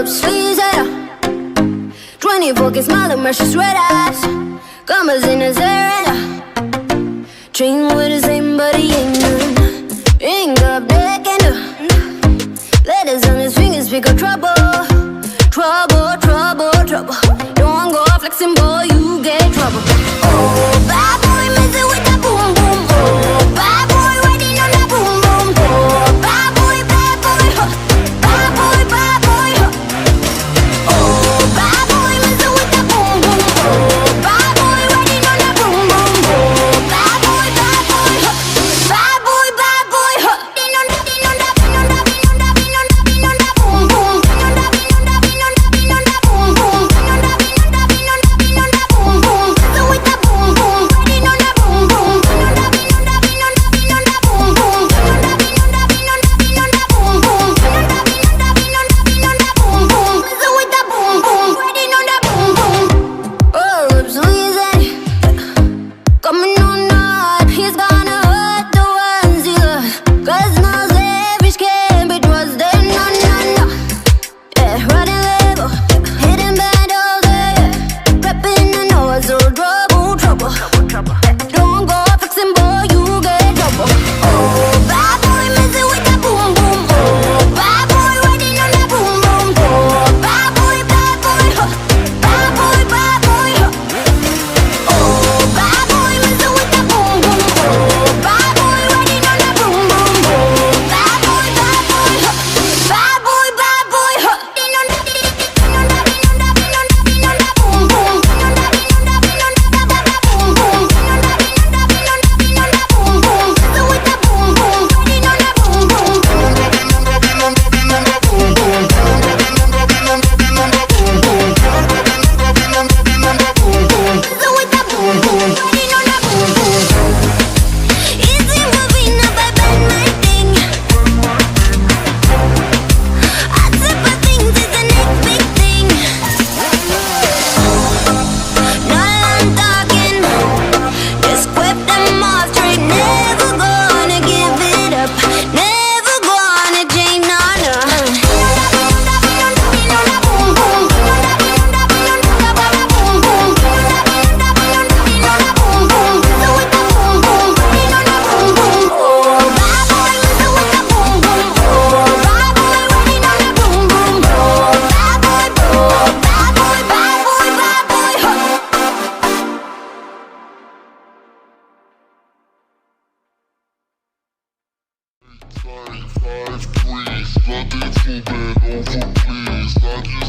up sleeves, yeah. 24 can smile at malicious red eyes. Commas in his area. Train with the same, but he ain't none. Ain't got black and letters on his fingers speak of trouble. Trouble, trouble, trouble. Don't go flexing, boy, you get trouble. Oh, bad boy, messing with that boom, boom. Oh, bad boy, riding on that boom, boom. Oh, bad boy, huh. Bad boy, huh. Oh, bad boy, messing with that boom, boom. Oh, bad boy, riding on that boom, boom. Oh, bad boy, huh. Bad boy, huh. Din on that, din on that, din on that, din on that, din on that, din on that boom, boom. Din on that, din on that, din on that, din on that boom, boom. Din on that, din on that, din on that, din on that boom, boom. Messing with that boom, boom. Riding on that boom, boom. Din on that, din on that, din on that, din on that boom, boom. Din on that, din on that, din on that, din on that boom, boom. Din on that, din on that, din on that, din on that boom, boom. Messing with that boom, boom. Riding on that boom, boom. Oh, lips wheezing, coming on up. He's gonna hurt the ones he loves. 'Cause no savage can be trusted, no, no, no. Yeah, riding label, hitting battles, yeah. Prepping the nose, so trouble, trouble. Don't go flexing, boy, you get trouble. Oh, bad boy, messing with that boom, boom. Oh, bad boy, riding on that boom, boom. Oh, bad boy, huh. Bad boy, huh. Oh, bad boy, messing with that boom, boom. Oh, bad boy, riding on that boom, boom. Oh, bad boy, huh. Bad boy, huh. Din on that, din on that, din on that, din on that, din on that boom, boom. Din on that, din on that, din on that, boom, boom. Din on that, din on that, din on that, din on that boom, boom. Messing with that boom, boom. Riding on that boom, boom. Din on that, din on that, din on that, din on that boom, boom. Din on that, din on that, din on that, din on that boom, boom. Din on that, din on that, din on that, din on that boom, boom. Messing with that boom, boom. Riding on that boom, boom. Easy moving up, I bend my thing. I sip of things, it's the next big thing. Now I'm talking, just whip them off straight. Never gonna give it up, never gonna change, no, no. Din on that, boom, boom. Din on that, din on that, din on that, boom, boom. Din on that, din on that, din on that, din on that boom, boom. Messing with that boom, boom. Din on that boom, boom. Oh, bad boy, messing with that boom, boom. Oh, bad boy, riding on that boom, boom. Oh, bad boy, bad boy, bad boy, bad boy, huh. Five, please, blood, it's moving over, please. I just